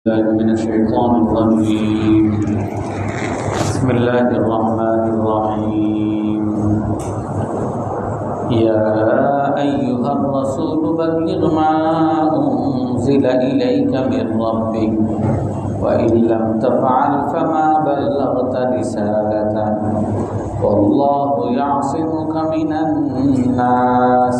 من الشيطان الرجيم. بسم الله الرحمن الرحيم. يا أيها الرسول بلغ ما أنزل إليك من ربك وإن لم تفعل فما بلغت رسالته والله يعصمك من الناس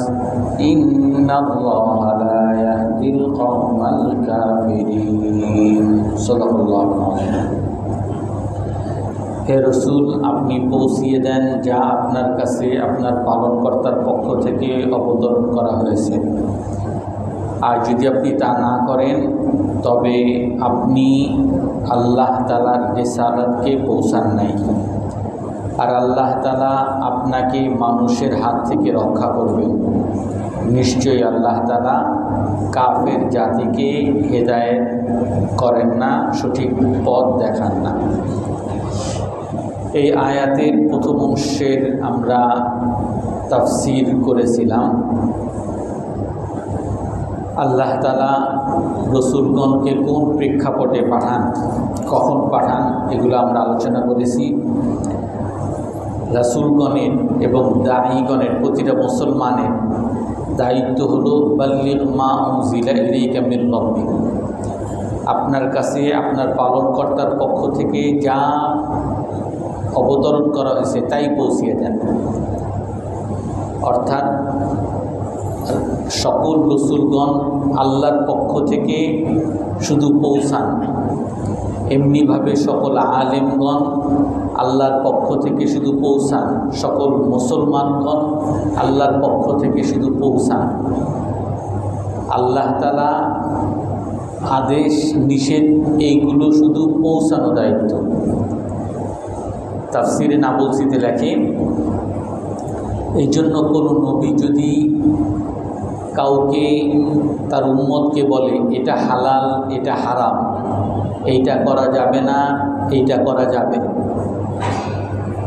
إن الله لا يهدي القوم الكافرين. صدق الله العظيم. হে রসুল, আপনি পৌঁছিয়ে দেন যা আপনার কাছে আপনার পালনকর্তার পক্ষ থেকে অবতরণ করা হয়েছে। আর যদি আপনি তা না করেন তবে আপনি আল্লাহ তাআলার রিসালাতকে পৌঁছান নাই। আর আল্লাহ তাআলা আপনাকে মানুষের হাত থেকে রক্ষা করবেন। নিশ্চয়ই আল্লাহ তাআলা কাফের জাতিকে হেদায়েত করেন না, সঠিক পথ দেখান না। এই আয়াতের প্রথম অংশের আমরা তাফসীর করেছিলাম। আল্লাহ তাআলা রসুলগণকে কোন প্রেক্ষাপটে পাঠান, কখন পাঠান, এগুলো আমরা আলোচনা করেছি। রাসূলগণের এবং দাঈগণের, প্রতিটা মুসলমানের দায়িত্ব হলো বাল্লিগ মা উনজিলা ইলাইকা মির রাব্বিক, আপনার কাছে আপনার পালনকর্তার পক্ষ থেকে যা অবতরণ করা হয়েছে তাই পৌঁছিয়ে দেন। অর্থাৎ সকল রসুলগণ আল্লাহর পক্ষ থেকে শুধু পৌঁছান, এমনিভাবে সকল আলেমগণ আল্লাহর পক্ষ থেকে শুধু পৌঁছান, সকল মুসলমানগণ আল্লাহর পক্ষ থেকে শুধু পৌঁছান। আল্লাহ তাআলা আদেশ নিষেধ এইগুলো শুধু পৌঁছানো দায়িত্ব। তাফসিরে নাবুলসিতে লেখে, এই জন্য কোনো নবী যদি কাউকে, তার উম্মতকে বলে এটা হালাল, এটা হারাম, এইটা করা যাবে না, এইটা করা যাবে,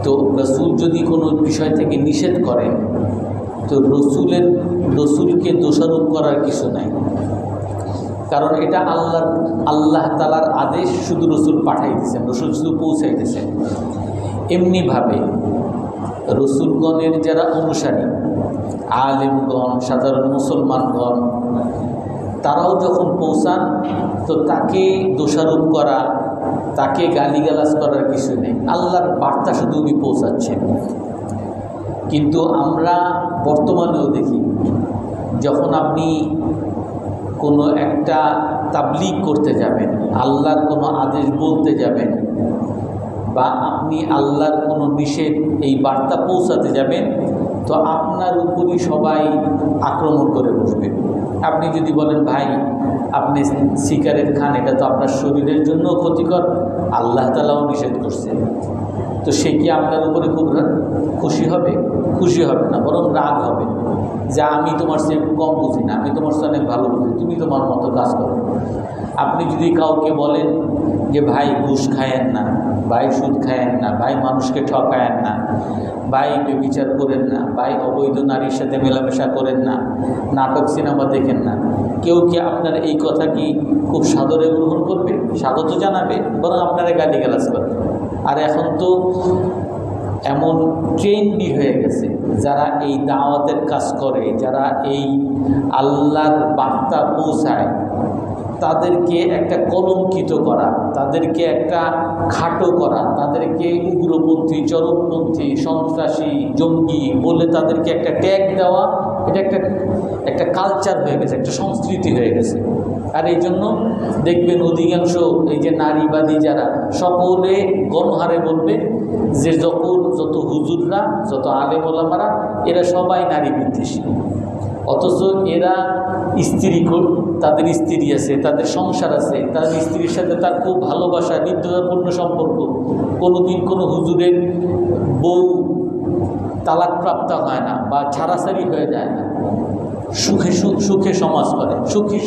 তো রসুল যদি কোনো বিষয় থেকে নিষেধ করেন তো রসুলকে দোষারোপ করার কিছু নাই। কারণ এটা আল্লাহ তাআলার আদেশ, শুধু রসুল পাঠাই দিয়েছেন, রসুল শুধু পৌঁছাই দিয়েছেন। এমনিভাবে রসুলগণের যারা অনুসারী, আলেমগণ, সাধারণ মুসলমানগণ, তারাও যখন পৌঁছান তো তাকে দোষারোপ করা, তাকে গালিগালাজ করার কিছু নেই। আল্লাহর বার্তা শুধু উনি পৌঁছাচ্ছেন। কিন্তু আমরা বর্তমানেও দেখি, যখন আপনি কোনো একটা তাবলীগ করতে যাবেন, আল্লাহর কোনো আদেশ বলতে যাবেন, বা আপনি আল্লাহর কোনো নিষেধ, এই বার্তা পৌঁছাতে যাবেন, তো আপনার উপরই সবাই আক্রমণ করে বসবে। আপনি যদি বলেন ভাই আপনি সিগারেট খান, এটা তো আপনার শরীরের জন্য ক্ষতিকর, আল্লাহ তাআলাও নিষেধ করছেন, তো সে কি আপনার উপরে খুব খুশি হবে? খুশি হবে না, বরং রাগ হবে যে আমি তোমার চেয়ে কম বুঝি না, আমি তোমার চেয়ে অনেক ভালো বুঝি, তুমি তোমার মতো কাজ করো। আপনি যদি কাউকে বলেন যে ভাই ঘুষ খায়েন না, ভাই সুদ খায়েন না, ভাই মানুষকে ঠকায়েন না, ভাই ব্যভিচার করেন না, ভাই অবৈধ নারীর সাথে মেলামেশা করেন না, নাটক সিনেমা দেখেন না, কেউ কি আপনার এই কথা কি খুব সাদরে গ্রহণ করবে? স্বাগত জানাবে, বরং আপনারা গালিগালাজ করবে। আর এখন তো এমন ট্রেন্ডই হয়ে গেছে, যারা এই দাওয়াতের কাজ করে, যারা এই আল্লাহর বার্তা পৌঁছায়, তাদেরকে একটা কলঙ্কিত করা, তাদেরকে একটা খাটো করা, তাদেরকে উগ্রপন্থী, চরমপন্থী, সন্ত্রাসী, জঙ্গি বলে তাদেরকে একটা ট্যাগ দেওয়া, এটা একটা কালচার হয়ে গেছে, একটা সংস্কৃতি হয়ে গেছে। আর এই জন্য দেখবেন অধিকাংশ এই যে নারীবাদী যারা, সকলে গণহারে বলবে যে যত হুজুররা, যত আলেম ওলামারা, এরা সবাই নারী বিদ্বেষী। অথচ এরা তাদের স্ত্রী আছে, তাদের সংসার আছে, তাদের স্ত্রীর সাথে তার খুব ভালোবাসা, হৃদ্যতাপূর্ণ সম্পর্ক। কোনোদিন কোনো হুজুরের বউ তালাকপ্রাপ্ত হয় না বা ছাড়াছাড়ি হয়ে যায় না, সুখে সমাজ করে, সুখী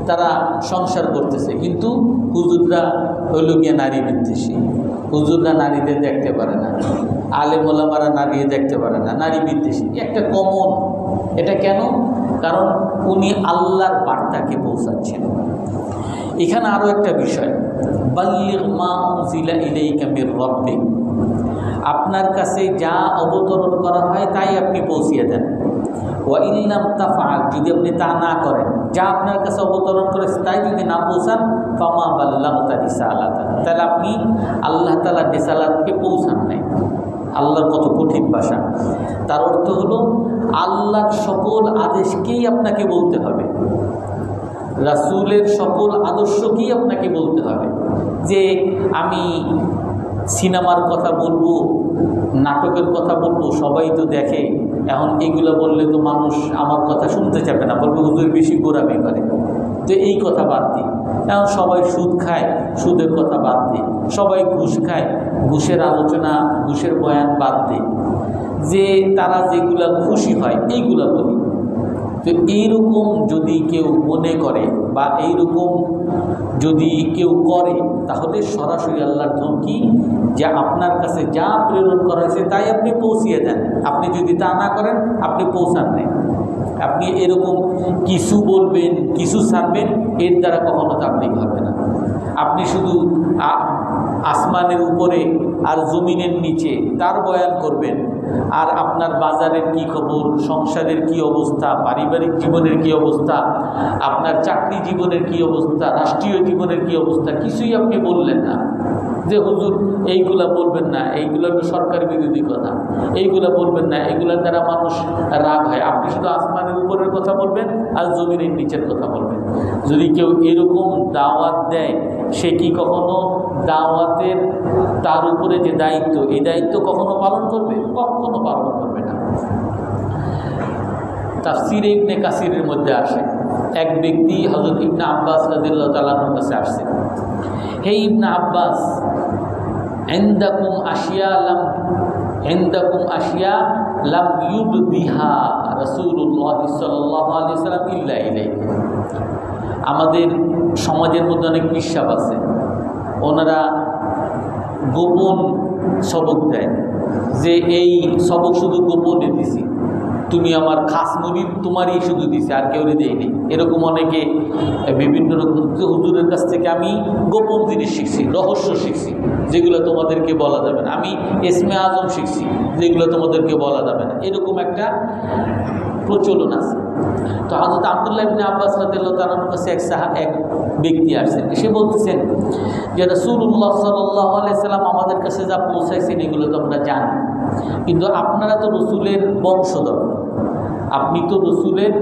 তারা সংসার করতেছে। কিন্তু হুজুররা হইল গিয়ে নারী বিদ্বেষী, হুজুররা নারীদের দেখতে পারে না, আলেম ওলামারা নারী দেখতে পারে না, নারী বিদ্বেষী একটা কমন। এটা কেন? কারণ উনি আল্লাহর বার্তাকে পৌঁছাচ্ছেন। এখানে আরও একটা বিষয়, বাল্লিগ মা উনজিলা ইলাইকা মির রাব্বিক, আপনার কাছে যা অবতরণ করা হয় তাই আপনি পৌঁছিয়ে দেন। ওয়া ইল্লাম তাফআল, যদি আপনি তা না করেন, যা আপনার কাছে অবতরণ করেছে তাই যদি না পৌঁছান, ফামা বাল্লাগতা রিসালাতা, তাহলে আপনি আল্লাহ তাআলার রিসালাতকে পৌঁছান নাই। আল্লাহর কত কঠিন ভাষা। তার অর্থ হলো আল্লাহর সকল আদেশকেই আপনাকে বলতে হবে, রাসূলের সকল আদর্শকেই আপনাকে বলতে হবে। যে আমি সিনেমার কথা বলবো, নাটকের কথা বলবো, সবাই তো দেখে, এখন এগুলো বললে তো মানুষ আমার কথা শুনতে চাবে না, বলবে হুজুর বেশি গোরামি করে, তো এই কথা বাদ দিই। এখন সবাই সুদ খায়, সুদের কথা বাদ দিই। সবাই ঘুষ খায়, ঘুষের আলোচনা, ঘুষের বয়ান বাদ দিই। যে তারা যেগুলা খুশি হয় এইগুলা বলি। তো এইরকম যদি কেউ মনে করে বা এইরকম যদি কেউ করে, তাহলে সরাসরি আল্লাহর ধমকি যে আপনার কাছে যা প্রেরণ করা হয়েছে তাই আপনি পৌঁছিয়ে দেন। আপনি যদি তা না করেন, আপনি পৌঁছান নেই। আপনি এরকম কিছু বলবেন, কিছু ছাড়বেন, এর দ্বারা কখনো তাবলীগ হবে না। আপনি শুধু আসমানের উপরে আর জমিনের নিচে তার বয়ান করবেন, আর আপনার বাজারের কি খবর, সংসারের কি অবস্থা, পারিবারিক জীবনের কি অবস্থা, আপনার চাকরি জীবনের কি অবস্থা, রাষ্ট্রীয় জীবনের কি অবস্থা, কিছুই আপনি বললেন না। যে হুজুর এইগুলা বলবেন না, এইগুলো সরকার বিরোধী কথা, এইগুলা বলবেন না, এইগুলোর দ্বারা মানুষ রাগ হয়। আপনি শুধু আসমানের উপরের কথা বলবেন আর জমিনের নিচের কথা বলবেন। যদি কেউ এরকম দাওয়াত দেয়, সে কি কখনো দাওয়াতের তার উপরে যে দায়িত্ব, এই দায়িত্ব কখনো পালন করবে? কখনো পালন করবে না। তাফসীরে ইবনে কাসিরের মধ্যে আসে, এক ব্যক্তি হযরত ইবনে আব্বাস রাদিয়াল্লাহু তাআলা আনহুর কাছে আসছে। হে ইবনে আব্বাস, ইনদাকুম আশিয়া লাম ইউবদিহা রাসূলুল্লাহ সাল্লাল্লাহু আলাইহি ওয়াসাল্লাম ইল্লা ইলাইহি। আমাদের সমাজের মধ্যে অনেক বিশ্বাস আছে, ওনারা গোপন সবক দেয়, যে এই সবক শুধু গোপনে দিছি, তুমি আমার খাস মুরিদ, তোমারই শুধু দিছি, আর কেউ দেয়নি। এরকম অনেকে বিভিন্ন রকম হুজুরের কাছ থেকে আমি গোপন জিনিস শিখছি, রহস্য শিখছি, যেগুলো তোমাদেরকে বলা যাবে না। আমি ইসমে আজম শিখছি, যেগুলো তোমাদেরকে বলা যাবে না। এরকম একটা প্রচলন আছে। তো হযরত আব্দুল্লাহ ইবনে আব্বাস রাদিয়াল্লাহু তাআলার কাছে এক ব্যক্তি আসছেন, এসে বলতেছেন যে রাসূলুল্লাহ সাল্লাল্লাহু আলাইহি সাল্লাম আমাদের কাছে যা পৌঁছাইছেন এগুলো তো আমরা জানি, কিন্তু আপনারা তো রসুলের বংশধর, আপনি তো রসুলের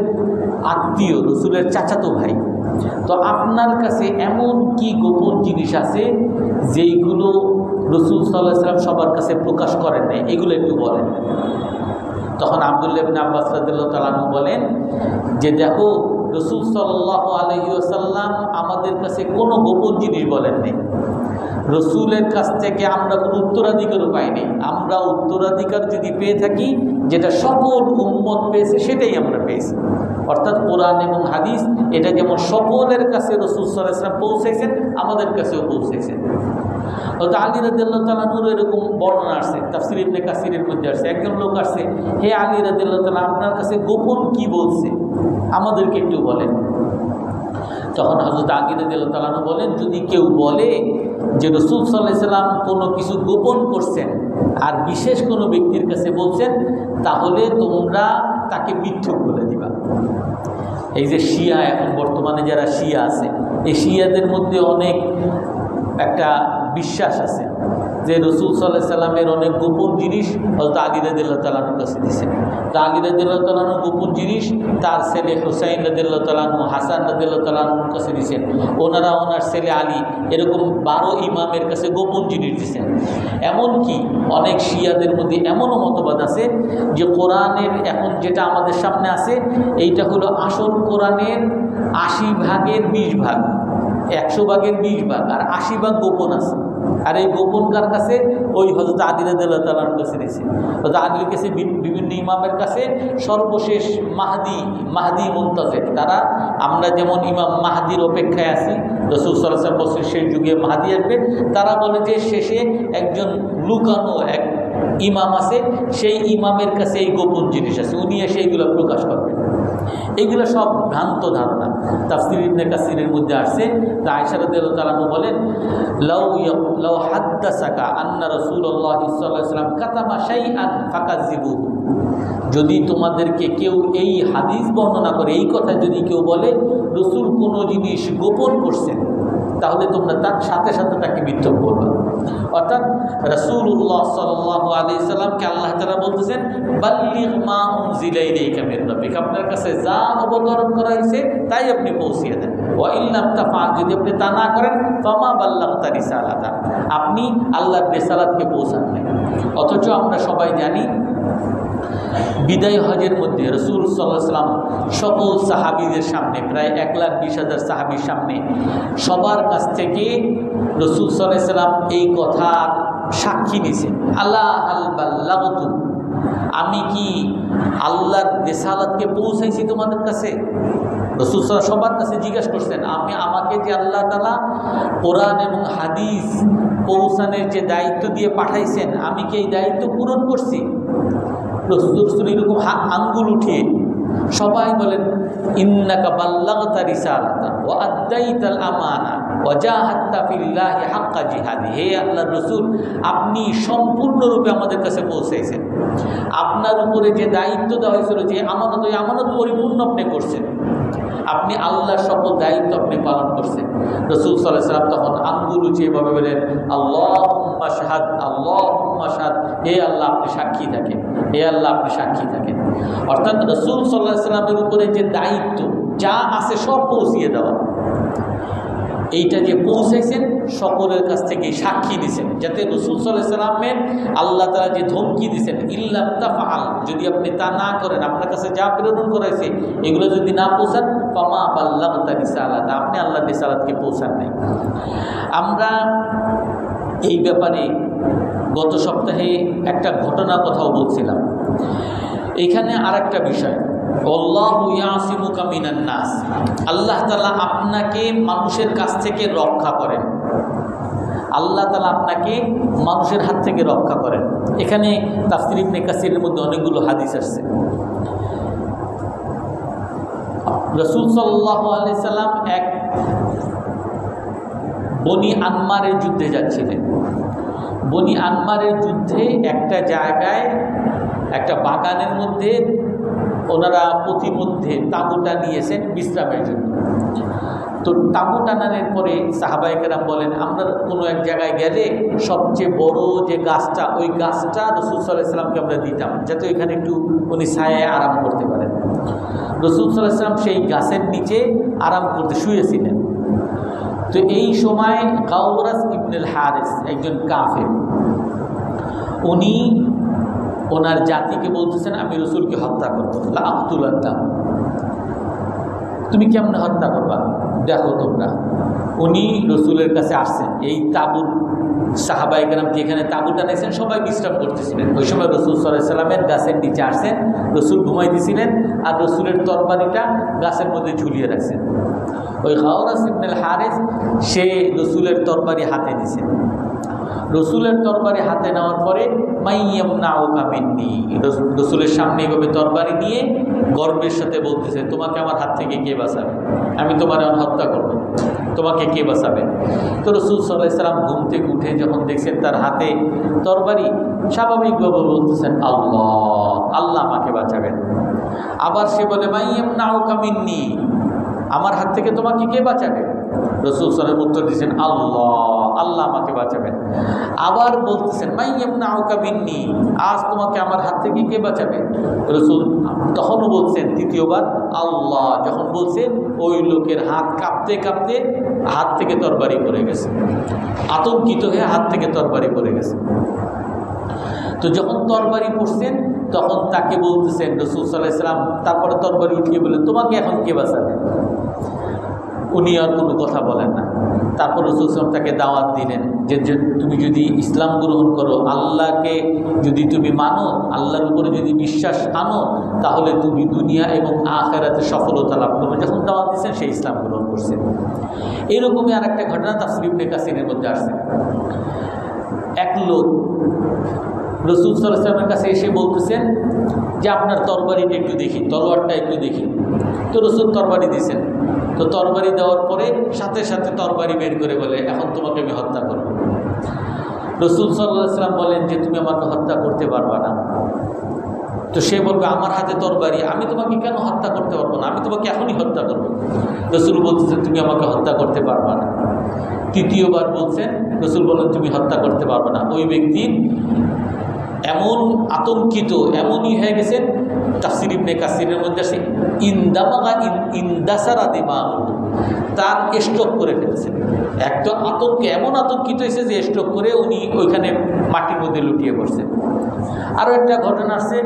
আত্মীয়, রসুলের চাচাতো ভাই, তো আপনার কাছে এমন কি গোপন জিনিস আছে যেইগুলো রসুল সাল্লাল্লাহু আলাইহি সাল্লাম সবার কাছে প্রকাশ করেন নাই, এগুলো একটু বলেন। তখন আব্দুল্লাহ ইবনে আব্বাস রাদিয়াল্লাহু তাআলা আনহু বলেন যে দেখো, রসুল সাল্লাল্লাহু আলাইহি ওয়াসাল্লাম আমাদের কাছে কোনো গোপন জিনিস বলেন নেই। রসুলের কাছ থেকে আমরা কোনো উত্তরাধিকারও পাইনি। আমরা উত্তরাধিকার যদি পেয়ে থাকি, যেটা সকল উম্মত পেয়েছে সেটাই আমরা পেয়েছি, অর্থাৎ কোরআন এবং হাদিস। এটা যেমন সকলের কাছে রসুল সাল্লাল্লাহু আলাইহি ওয়াসাল্লাম পৌঁছেছেন, আমাদের কাছেও পৌঁছেছেন। হযরত আলী রাদিয়াল্লাহু তাআলা আনহুর এরকম বর্ণনা আসছে, তাফসীর ইবনে কাসিরের মধ্যে আসছে। একজন লোক আসছে, হে আলী রাদিয়াল্লাহু তাআলা, আপনার কাছে গোপন কি বলছে, আমাদেরকে একটু বলেন। তখন হযরত আলী রাদিয়াল্লাহু তাআলা আনহু বলেন, যদি কেউ বলে যে রাসূল সাল্লাল্লাহু আলাইহি ওয়াসাল্লাম কোনো কিছু গোপন করছেন আর বিশেষ কোনো ব্যক্তির কাছে বলছেন, তাহলে তোমরা তাকে মিথ্যুক বলে দিবা। এই যে শিয়া, এখন বর্তমানে যারা শিয়া আছে, এই শিয়াদের মধ্যে অনেক একটা বিশ্বাস আছে যে রাসূল সাল্লাল্লাহু আলাইহি সাল্লামের অনেক গোপন জিনিস হযরত আলী রাদিয়াল্লাহু তাআলা আনহুর কাছে দিয়েছেন। তো আলী রাদিয়াল্লাহু তাআলা আনহু গোপন জিনিস তার ছেলে হুসাইন রাদিয়াল্লাহু তাআলা আনহু, হাসান রাদিয়াল্লাহু তাআলা আনহুর কাছে দিয়েছেন। ওনারা ওনার ছেলে আলী, এরকম 12 ইমামের কাছে গোপন জিনিস দিয়েছেন। এমনকি অনেক শিয়াদের মধ্যে এমনও মতবাদ আছে যে কোরআনের এখন যেটা আমাদের সামনে আছে, এইটা হলো আসল কোরআনের 80 ভাগের 20 ভাগ, 100 ভাগের 20 ভাগ, আর 80 ভাগ গোপন আছে। আর এই গোপন কার কাছে? ওই হযরত আলী রাদিয়াল্লাহু তাআলার কাছে দিয়েছে। হযরত আলীর কাছে, বিভিন্ন ইমামের কাছে, সর্বশেষ মাহদি মুনতাজির, তারা আমরা যেমন ইমাম মাহদির অপেক্ষায় আছি, রাসূল সাল্লাল্লাহু আলাইহি ওয়াসাল্লাম বলেন শেষ যুগে মাহদি আসবে, তারা বলে যে শেষে একজন লুকানো এক ইমাম আছে, সেই ইমামের কাছে এই গোপন জিনিস আছে, উনি এসে এইগুলো প্রকাশ করবেন। এগুলো সব ভ্রান্ত ধারণা। তাফসীর ইবনে কাসিরের মধ্যে আসছে, আয়েশা রাদিয়াল্লাহু তাআলা বলেন, লাউ হাদ্দাসাকা আন্না রাসূলুল্লাহ সাল্লাল্লাহু আলাইহি ওয়াসাল্লাম কাতামা শাইআন ফাকাযিবুহু, যদি তোমাদেরকে কেউ এই হাদিস বর্ণনা করে, এই কথা যদি কেউ বলে রাসূল কোনো জিনিস গোপন করছেন, তাহলে তোমরা তার সাথে সাথে তাকে মিথ্যা বলবে। অর্থাৎ রাসূলুল্লাহ সাল্লাল্লাহু আলাইহি সাল্লামকে আল্লাহ তাআলা বলতেছেন, বাল্লিগ মা উনজিলা ইলাইকা মির রাব্বিক, আপনার কাছে যা অবতরণ করা হয়েছে তাই আপনি পৌঁছিয়ে দেন। ওয়া ইল্লাম তাফআল, যদি আপনি তা না করেন, ফামা বাল্লাগতা রিসালাতা, আপনি আল্লাহর রিসালাতকে পৌঁছান নাই। অথচ আমরা সবাই জানি বিদায় হজের মধ্যে রাসূল সাল্লাল্লাহু আলাইহি ওয়াসাল্লাম সকল সাহাবীদের সামনে, প্রায় 1,20,000 সাহাবীর সামনে সবার কাছ থেকে রাসূল সাল্লাল্লাহু আলাইহি ওয়াসাল্লাম এই কথার সাক্ষী নিয়েছেন, আল্লাহ হাল বাল্লাগতু, আমি কি আল্লাহর রিসালাতকে পৌঁছাইছি তোমাদের কাছে? রাসূল সাল্লাল্লাহু সবার কাছে জিজ্ঞাসা করছেন, আমাকে যে আল্লাহ তাআলা কোরআন এবং হাদিস পৌঁছানোর যে দায়িত্ব দিয়ে পাঠাইছেন, আমি কি এই দায়িত্ব পূরণ করছি? রাসূল এরকম আঙ্গুল উঠিয়ে সবাই বলেন, ইন্নাকা বাল্লাগতা রিসালাতা ওয়া আদ্দাইতাল আমানা ওয়া জাহাদতা ফিল্লাহি হাক্কা জিহাদি, হে আল্লাহর রাসূল, আপনি সম্পূর্ণরূপে আমাদের কাছে পৌঁছাইছেন, আপনার উপরে যে দায়িত্ব দেওয়া হয়েছিল, যে আমানত, ওই আমানত পরিপূর্ণ আপনি করছেন, আপনি আল্লাহর সকল দায়িত্ব আপনি পালন করছেন। রাসূল সাল্লাল্লাহু আলাইহি ওয়াসাল্লাম তখন আঙ্গুল উঁচিয়ে এভাবে বলেন, আল্লাহুম্মা শাহাদ, আল্লাহুম্মা শাহাদ, হে আল্লাহ আপনি সাক্ষী থাকেন, হে আল্লাহ আপনি সাক্ষী থাকেন। অর্থাৎ রাসূল সাল্লাল্লাহু আলাইহি ওয়াসাল্লামের উপরে যে দায়িত্ব যা আছে সব পৌঁছিয়ে দেওয়া, এইটা যে পৌঁছাইছেন সকলের কাছ থেকে সাক্ষী দিয়েছেন, যাতে রাসূল সাল্লাল্লাহু আলাইহি ওয়াসাল্লামের আল্লাহ তাআলা যে ধমকি দিয়েছেন, ইল্লাম তাফআল, যদি আপনি তা না করেন, আপনার কাছে যা প্রেরণ করাইছে এগুলো যদি না পৌঁছান, ফামা বাল্লাগতা রিসালাতা, আপনি আল্লাহর রিসালাতকে পৌঁছান নাই। আমরা এই ব্যাপারে গত সপ্তাহে একটা ঘটনার কথাও বলছিলাম। এখানে আরেকটা বিষয়, আল্লাহু ইয়াসিমুকা মিনান নাস, আল্লাহ তাআলা আপনাকে মানুষের কাছ থেকে রক্ষা করেন, আল্লাহ তাআলা আপনাকে মানুষের হাত থেকে রক্ষা করেন। এখানে তাফসীর ইবনে কাসিরের মধ্যে অনেকগুলো হাদিস আসছে। রাসূল সাল্লাল্লাহু আলাইহি সাল্লাম এক বনি আনমারের যুদ্ধে যাচ্ছিলেন। বনি আনমারের যুদ্ধে একটা জায়গায়, একটা বাগানের মধ্যে ওনারা প্রতিমধ্যে তাঁবুটা নিয়েছেন বিশ্রামের জন্য। তো তাঁবু টানানোর পরে সাহাবায়ে কেরাম বলেন, আমরা কোনো এক জায়গায় গেলে সবচেয়ে বড় যে গাছটা, ওই গাছটা রাসূল সাল্লাল্লাহু আলাইহি সাল্লামকে আমরা দিতাম, যাতে ওইখানে একটু উনি ছায়ায় আরাম করতে পারেন। রাসূল সাল্লাল্লাহু আলাইহি সাল্লাম সেই গাছের নিচে আরাম করতে শুয়েছিলেন। তো এই সময় গাওরাস ইবনুল হারিস, একজন কাফের, উনি ওনার জাতিকে বলতেছেন, আমি রাসূলকে হত্যা করবো, লা আকতুলান্না, তুমি কেমনে হত্যা করবা, দেখো তোমরা। উনি রাসূলের কাছে আসছেন, এই তাঁবুর সাহাবায়ে কেরাম যেখানে তাঁবুটা নিয়েছেন সবাই বিশ্রাম করতেছিলেন। ওই সময় রাসূল সাল্লাল্লাহু আলাইহি সাল্লামের গাছের নিচে আসছেন, রাসূল ঘুমাইতেছিলেন আর রাসূলের তরবারিটা গাছের মধ্যে ঝুলিয়ে রাখছেন। ওই গাওরাস ইবনুল হারিস সে রাসূলের তরবারি হাতে নিয়েছেন। রসুলের তরবারি হাতে নেওয়ার পরে মাইয়ামনাউকা মিন্নি, রসুলের সামনে এইভাবে তরবারি নিয়ে গর্বের সাথে বলতেছে, তোমাকে আমার হাত থেকে কে বাঁচাবে, আমি তোমার হত্যা করব, তোমাকে কে বাঁচাবে? তো রসুল সাল্লাল্লাহু আলাইহি সাল্লাম ঘুম থেকে উঠে যখন দেখছেন তার হাতে তরবারি, স্বাভাবিকভাবে বলতেছেন, আল্লাহ, আল্লাহ আমাকে বাঁচাবেন। আবার সে বলে, মাইয়ামনাউকা মিন্নি, আমার হাত থেকে তোমাকে কে বাঁচাবে? রাসূল সাল্লাল্লাহু আলাইহি ওয়াসাল্লাম উত্তর দিয়েছেন, আল্লাহ, আল্লাহ আমাকে বাঁচাবেন। আবার বলতেছেন, মাইয়ামনাউকা মিন্নি, আজ তোমাকে আমার হাত থেকে কে বাঁচাবে? রাসূল তখনও বলছেন তৃতীয়বার, আল্লাহ। যখন বলছেন, ওই লোকের হাত কাঁপতে কাঁপতে হাত থেকে তরবারি পড়ে গেছে, আতঙ্কিত হয়ে হাত থেকে তরবারি পড়ে গেছে। তো যখন তরবারি পড়ছেন তখন তাকে বলতেছেন রাসূল সাল্লাল্লাহু আলাইহি ওয়াসাল্লাম, তারপরে তরবারি উঠিয়ে বললেন, তোমাকে এখন কে বাঁচাবে? উনি আর কোনো কথা বলেন না। তারপর রাসূল সাল্লাল্লাহু আলাইহি ওয়াসাল্লাম তাকে দাওয়াত দিলেন যে তুমি যদি ইসলাম গ্রহণ করো, আল্লাহকে যদি তুমি মানো, আল্লাহর উপরে যদি বিশ্বাস আনো, তাহলে তুমি দুনিয়া এবং আখিরাতে সফলতা লাভ করবে। যখন দাওয়াত দিয়েছেন সে ইসলাম গ্রহণ করছে। এরকমই আর একটা ঘটনা তাফসীর ইবনে কাসিরের মধ্যে আসছে। এক লোক রাসূল সাল্লাল্লাহু আলাইহি ওয়াসাল্লামের কাছে এসে বলতেছেন যে, আপনার তরবারিটা একটু দেখি, তলোয়ারটা একটু দেখি। তো রসুল তরবারি দিয়েছেন। তো তরবারি দেওয়ার পরে সাথে সাথে তরবারি বের করে বলে, এখন তোমাকে আমি হত্যা করব। রসুল সাল্লাল্লাহু আলাইহি ওয়াসাল্লাম বলেন যে তুমি আমাকে হত্যা করতে পারবা না। তো সে বলবে আমার হাতে তরবারি, আমি তোমাকে কেন হত্যা করতে পারবো না, আমি তোমাকে এখনই হত্যা করবো। রসুল বলতেছেন তুমি আমাকে হত্যা করতে পারবা না। তৃতীয়বার বলছেন, রসুল বলেন তুমি হত্যা করতে পারবে না। ওই ব্যক্তি এমন আতঙ্কিত, এমনই হয়ে গেছেন, তাফসীর ইবনে কাসিরের মধ্যে আছে ইন্দাসারা দিমাগু, তার স্ট্রোক করে ফেলছে। একটা আতঙ্কে এমন আতঙ্কিত হয়েছে যে স্ট্রোক করে উনি ওইখানে মাটির মধ্যে লুটিয়ে পড়ছেন। আরও একটা ঘটনা আছে,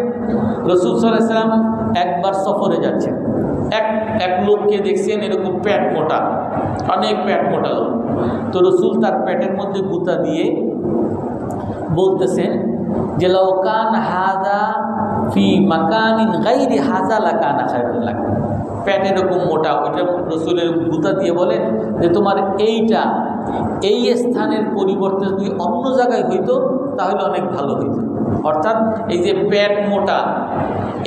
রসুল সাল্লাল্লাহু আলাইহি ওয়াসাল্লাম একবার সফরে যাচ্ছেন, এক লোককে দেখছেন এরকম পেট মোটা, অনেক পেট মোটা লোক। তো রসুল তার পেটের মধ্যে গুঁতা দিয়ে বলতেছেন যে লাউকান হাযা ফি মাকানিন গায়রি হাযা লাকানা খায়রুল লাক। পেট এরকম মোটা, ওইটা রসুলের গুঁতা দিয়ে বলেন যে তোমার এইটা এই স্থানের পরিবর্তে যদি অন্য জায়গায় হইতো তাহলে অনেক ভালো হইতো। অর্থাৎ এই যে পেট মোটা,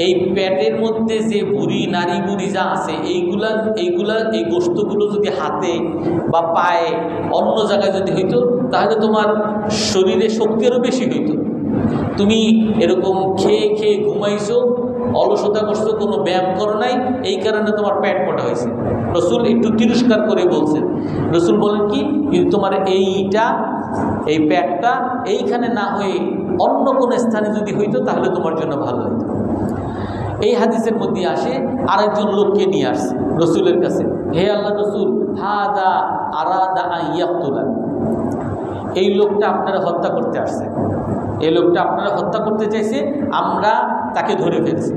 এই পেটের মধ্যে যে বুড়ি নারী বুড়ি যা আছে এইগুলা এই গোশতগুলো যদি হাতে বা পায়ে অন্য জায়গায় যদি হইতো তাহলে তোমার শরীরে শক্তি আরও বেশি হইতো। তুমি এরকম খেয়ে খেয়ে ঘুমাইছো, অলসতা করছো, কোনো ব্যায়াম করো নাই, এই কারণে তোমার পেট মোটা হয়েছে। রসুল একটু তিরস্কার করে বলছেন। রসুল বলেন কি, তোমার এই পেটটা এইখানে না হয়ে অন্য কোনো স্থানে যদি হইতো তাহলে তোমার জন্য ভালো হইতো। এই হাদিসের মধ্যে আসে আরেকজন লোককে নিয়ে আসছে রসুলের কাছে, হে আল্লাহ রসুল, হাদা আরাদা আইয়াকতুলা, এই লোকটা আপনারা হত্যা করতে আসছে, এই লোকটা আপনারা হত্যা করতে চাইছে, আমরা তাকে ধরে ফেলছি।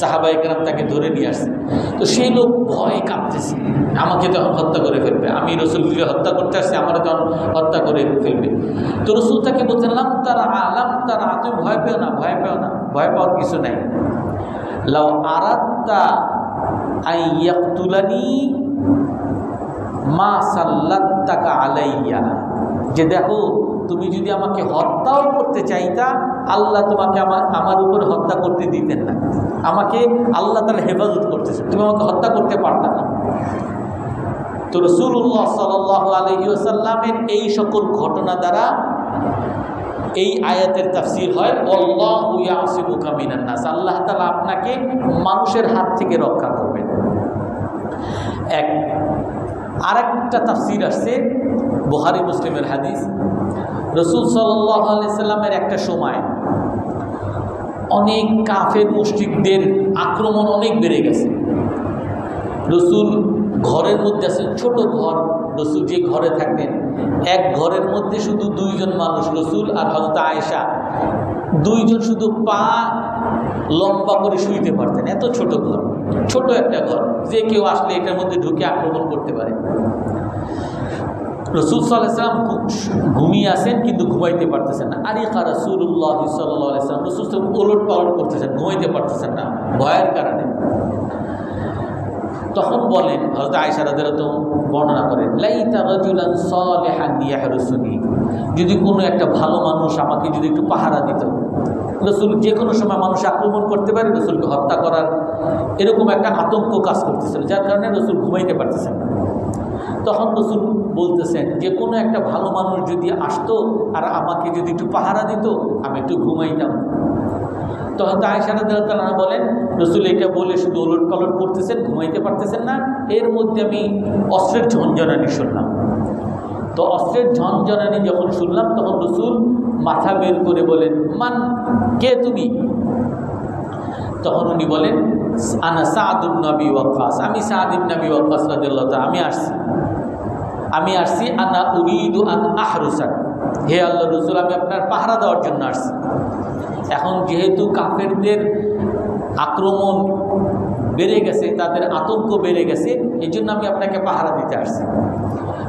সাহাবায়ে কেরাম তাকে ধরে নিয়ে আসছে। তো সেই লোক ভয়ে কাঁপতেছে, আমাকে তখন হত্যা করে ফেলবে, আমি রসুলকে হত্যা করতে আসছি, আমার তখন হত্যা করে ফেলবে। তো রসুল তাকে বলছিলাম তারা তুমি ভয় পেও না, ভয় পেও না, ভয় পাওয়ার কিছু নাই। লাউ আরাদতা আইয়াকতুলানি মা সাল্লাতাকা আলাইয়া, যে দেখো তুমি যদি আমাকে হত্যাও করতে চাইতা, আল্লাহ তোমাকে আমার উপর হত্যা করতে দিতেন না। আমাকে আল্লাহ তাআলা হেফাজত করতেছে, তুমি আমাকে হত্যা করতে পারতা না। তো রাসূলুল্লাহ সাল্লাল্লাহু আলাইহি ওয়াসাল্লামের এই সকল ঘটনা দ্বারা এই আয়াতের তাফসীর হয় আল্লাহু ইয়াসিমুকা মিনান নাস, আল্লাহ তাআলা আপনাকে মানুষের হাত থেকে রক্ষা করবেন। আরেকটা তাফসীর আসছে বুখারী মুসলিমের হাদিস, রাসূল সাল্লাল্লাহু আলাইহি সাল্লামের একটা সময় অনেক কাফের মুশরিকদের আক্রমণ অনেক বেড়ে গেছে। রাসূল ঘরের মধ্যে আছে, ছোট ঘর, রাসূল যে ঘরে থাকতেন এক ঘরের মধ্যে শুধু দুইজন মানুষ, রাসূল আর হযরত আয়েশা, দুইজন শুধু পা লম্বা করে শুইতে পারতেন, এত ছোট ঘর, ছোট একটা ঘর, যে কেউ আসলে এটার মধ্যে ঢুকে আক্রমণ করতে পারে। রাসূল সাল্লাল্লাহু আলাইহি ওয়াসাল্লাম ঘুমিয়ে আছেন কিন্তু ঘুমাইতে পারতেছেন না। আরিকা রাসূলুল্লাহ সাল্লাল্লাহু আলাইহি ওয়াসাল্লাম, রাসূল ওলট পালট করতেছেন, ঘুমাইতে পারতেছেন না ভয়ের কারণে। তখন বলেন, হযরত আয়েশা রাদিয়াল্লাহু আনহা বর্ণনা করেন, লাইতা রাজুলান সালিহান ইয়াহরুসুনি, যদি কোনো একটা ভালো মানুষ আমাকে যদি একটু পাহারা দিত। রাসূল যে কোনো সময় মানুষ আক্রমণ করতে পারে, রাসূলকে হত্যা করার এরকম একটা আতঙ্ক কাজ করতেছিল, যার কারণে রাসূল ঘুমাইতে পারতেছেন না। তখন রাসূল বলতেছেন যে কোনো একটা ভালো মানুষ যদি আসতো আর আমাকে যদি একটু পাহারা দিত, আমি একটু ঘুমাইতাম। তখন আয়েশা রাদিয়াল্লাহু আনহা বলেন, রাসূল এটা বলে শুধু ওলট পালট করতেছেন, ঘুমাইতে পারতেছেন না, এর মধ্যে আমি অস্ত্রের ঝনঝনানি শুনলাম। তো অস্ত্রের ঝনঝনানি যখন শুনলাম তখন রাসূল মাথা বের করে বলেন, মান, কে তুমি? তখন উনি বলেন, আনা সাদ ইবনে আবি ওয়াক্কাস, আমি সাদ ইবনে আবি ওয়াক্কাস রাদিয়াল্লাহু তাআলা, আমি আসছি আনা উরিদু আন আহরুসাক, হে আল্লাহর রাসূল, আমি আপনার পাহারা দেওয়ার জন্য আসছি। এখন যেহেতু কাফেরদের আক্রমণ বেড়ে গেছে, তাদের আতঙ্ক বেড়ে গেছে, এই জন্য আমি আপনাকে পাহারা দিতে আসছি।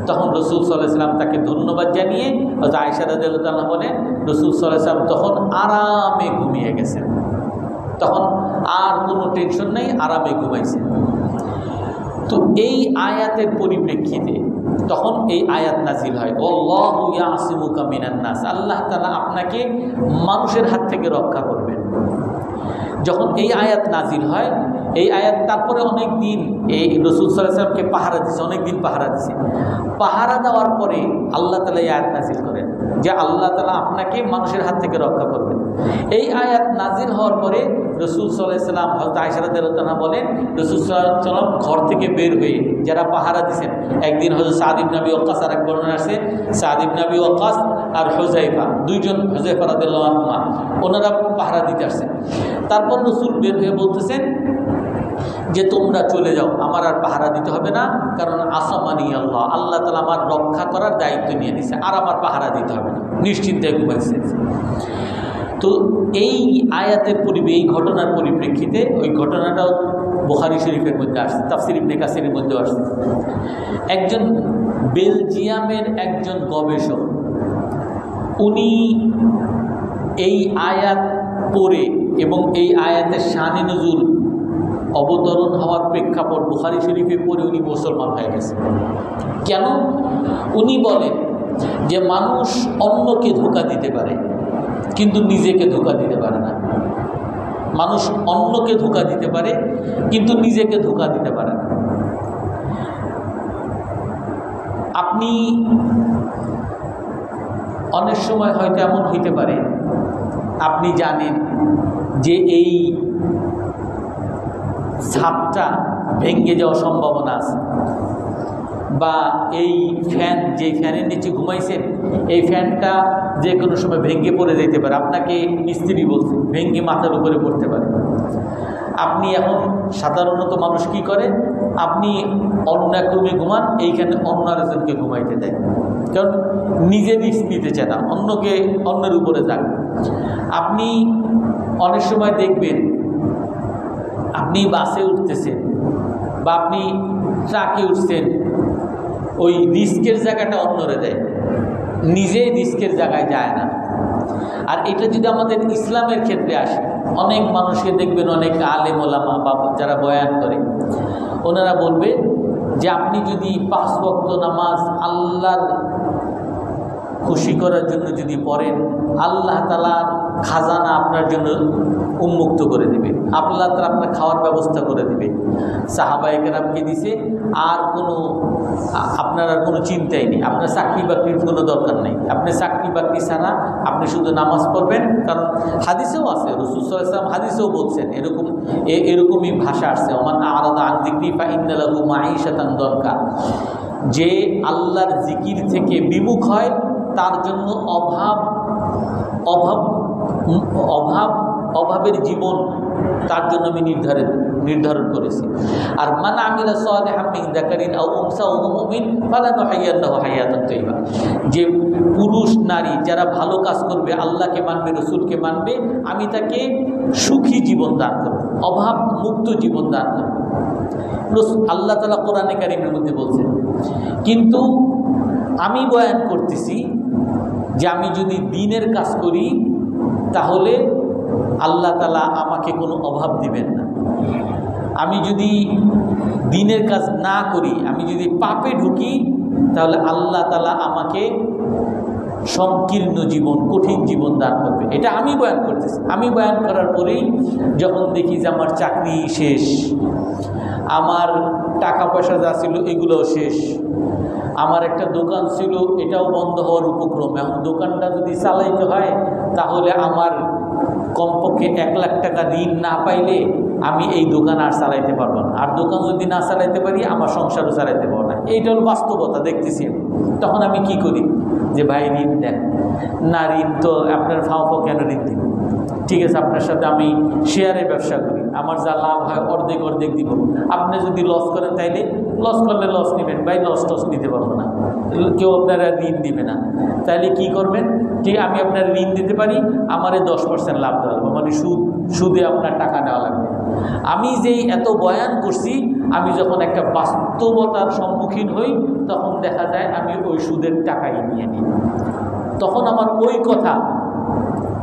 তখন রাসূল সাল্লাল্লাহু আলাইহি ওয়াসাল্লাম তাকে ধন্যবাদ জানিয়ে হযরত আয়েশা রাদিয়াল্লাহু তাআলা বলেন, রাসূল সাল্লাল্লাহু আলাইহি ওয়াসাল্লাম তখন আরামে ঘুমিয়ে গেছেন, তখন আর কোনো টেনশন নেই, আরামে ঘুমাইছেন। তো এই আয়াতের পরিপ্রেক্ষিতে তখন এই আয়াত নাজিল হয়, আল্লাহু ইয়াসিমুকা মিনান নাস, আল্লাহ তাআলা আপনাকে মানুষের হাত থেকে রক্ষা করবেন। যখন এই আয়াত নাজিল হয় এই আয়াত তারপরে অনেক দিন এই রাসূল সাল্লাল্লাহু আলাইহি ওয়াসাল্লামকে পাহারা দিয়েছে, অনেক দিন পাহারা দিয়েছে। পাহারা দেওয়ার পরে আল্লাহ তাআলা এই আয়াত নাজিল করেন যে আল্লাহ তাআলা আপনাকে মানুষের হাত থেকে রক্ষা করবেন। এই আয়াত নাজিল হওয়ার পরে রাসূল সাল্লাল্লাহু আলাইহি ওয়াসাল্লাম, হযরত আয়েশা রাদিয়াল্লাহু তাআলা বলেন, রাসূল সাল্লাল্লাহু আলাইহি ওয়াসাল্লাম ঘর থেকে বের হয়ে যারা পাহারা দিয়েছেন, একদিন হযরত সাদ ইবনে আবি ওয়াক্কাস, আর এক বর্ণনা আছে সাদ ইবনে আবি ওয়াক্কাস আর হুযায়ফা, দুইজন, হুযায়ফা রাদিয়াল্লাহু আনহু, ওনারা পাহারা দিতে আসছেন। তারপর রাসূল বের হয়ে বলতেছেন যে তোমরা চলে যাও, আমার আর পাহারা দিতে হবে না, কারণ আসমানি আল্লাহ, আল্লাহ তাআলা আমার রক্ষা করার দায়িত্ব নিয়ে নিছে, আর আমার পাহারা দিতে হবে না, নিশ্চিন্তে ঘুমাইছে। তো এই আয়াতের এই ঘটনার পরিপ্রেক্ষিতে, ওই ঘটনাটাও বুখারী শরীফের মধ্যে আসছে, তাফসীর ইবনে কাসিরের মধ্যে আসছে। একজন বেলজিয়ামের একজন গবেষক, উনি এই আয়াত পড়ে এবং এই আয়াতের শানে নুজুল অবতরণ হওয়ার প্রেক্ষাপট বুখারী শরীফে পড়ে উনি মুসলমান হয়ে গেছে। কেন? উনি বলেন যে মানুষ অন্যকে ধোঁকা দিতে পারে কিন্তু নিজেকে ধোঁকা দিতে পারে না। মানুষ অন্যকে ধোঁকা দিতে পারে কিন্তু নিজেকে ধোঁকা দিতে পারে না। আপনি অনেক সময় হয়তো এমন হইতে পারে, আপনি জানেন যে এই ছাদটা ভেঙে যাওয়ার সম্ভাবনা আছে, বা এই ফ্যান, যে ফ্যানের নিচে ঘুমাইছেন, এই ফ্যানটা যে কোনো সময় ভেঙে পড়ে যেতে পারে, আপনাকে মিস্ত্রি বলছে, ভেঙে মাথার উপরে পড়তে পারে। আপনি এখন সাধারণত মানুষ কি করে, আপনি অন্য এক রুমে ঘুমান, এইখানে অন্য আরেকজনকে ঘুমাইতে দেয়, কারণ নিজে রিস্ক নিতে চায় না, অন্যের উপরে যান। আপনি অনেক সময় দেখবেন আপনি বাসে উঠতেছেন বা আপনি ট্রাকে উঠছেন, ওই রিস্কের জায়গাটা অন্যরে দেয়, নিজে রিস্কের জায়গায় যায় না। আর এটা যদি আমাদের ইসলামের ক্ষেত্রে আসে, অনেক মানুষকে দেখবেন, অনেক আলেম ওলামা বা যারা বয়ান করে, ওনারা বলবে যে আপনি যদি 5 ওয়াক্ত নামাজ আল্লাহর খুশি করার জন্য যদি পড়েন, আল্লাহ তাআলার খাজানা আপনার জন্য উন্মুক্ত করে দেবে, আল্লাহ তাআলা আপনার খাওয়ার ব্যবস্থা করে দেবে। সাহাবায়ে কেরামকে দিছে, আর আপনার আর কোনো চিন্তাই নেই, আপনার চাকরি বাকরির কোনো দরকার নেই, আপনি চাকরি বাকরি ছাড়া আপনি শুধু নামাজ পড়বেন। কারণ হাদিসেও আছে, রাসূল সাল্লাল্লাহু আলাইহি ওয়াসাল্লাম হাদিসেও বলছেন, এরকমই ভাষা আসছে, ওমান আরাদা আন যিকরি ফাইন্না লাহু মাঈশাতান দনকা, যে আল্লাহর জিকির থেকে বিমুখ হয় তার জন্য অভাবের জীবন তার জন্য আমি নির্ধারণ করেছি। আর মান আমিলা সালিহাম মিন যাকারিন আও উনসা ওয়া হুয়া মুমিন ফালানুহয়িয়ান্নাহু হায়াতান তাইয়্যিবা, যে পুরুষ নারী যারা ভালো কাজ করবে, আল্লাহকে মানবে, রাসূলকে মানবে, আমি তাকে সুখী জীবন দান করব, অভাব মুক্ত জীবন দান করব। আল্লাহ তাআলা কোরআনে কারীমের মধ্যে বলছেন। কিন্তু আমি বয়ান করতেছি যে আমি যদি দ্বীনের কাজ করি তাহলে আল্লাহ তাআলা আমাকে কোনো অভাব দিবেন না। আমি যদি দ্বীনের কাজ না করি, আমি যদি পাপে ঢুকি, তাহলে আল্লাহ তাআলা আমাকে সংকীর্ণ জীবন, কঠিন জীবন দান করবে। এটা আমি বয়ান করতেছি। আমি বয়ান করার পরেই যখন দেখি যে আমার চাকরি শেষ, আমার টাকা পয়সা যা ছিল এগুলোও শেষ, আমার একটা দোকান ছিল এটাও বন্ধ হওয়ার উপক্রম, এখন দোকানটা যদি চালাইতে হয় তাহলে আমার কমপক্ষে 1 লাখ টাকা ঋণ না পাইলে আমি এই দোকান আর চালাইতে পারবো না, আর দোকান যদি না চালাইতে পারি আমার সংসারও চালাইতে পারবো না। এইটা হলো বাস্তবতা, দেখতেছি। তখন আমি কি করি, যে ভাই ঋণ দেন না, ঋণ তো আপনার ফাও কেন ঋণ দিব, ঠিক আছে আপনার সাথে আমি শেয়ারে ব্যবসা করি, আমার যা লাভ হয় অর্ধেক অর্ধেক দিব, আপনি যদি লস করেন তাইলে লস করলে লস নেবেন, ভাই লস টস নিতে পারবো না, কেউ আপনারা ঋণ দিবে না, তাইলে কি করবেন, ঠিক আমি আপনার ঋণ দিতে পারি, আমারে 10% লাভ দেওয়া লাগবে, মানে সুদে আপনার টাকা দেওয়া লাগবে। আমি যেই এত বয়ান করছি, আমি যখন একটা বাস্তবতার সম্মুখীন হই তখন দেখা যায় আমি ওই সুদের টাকাই নিয়ে নিই। তখন আমার ওই কথা,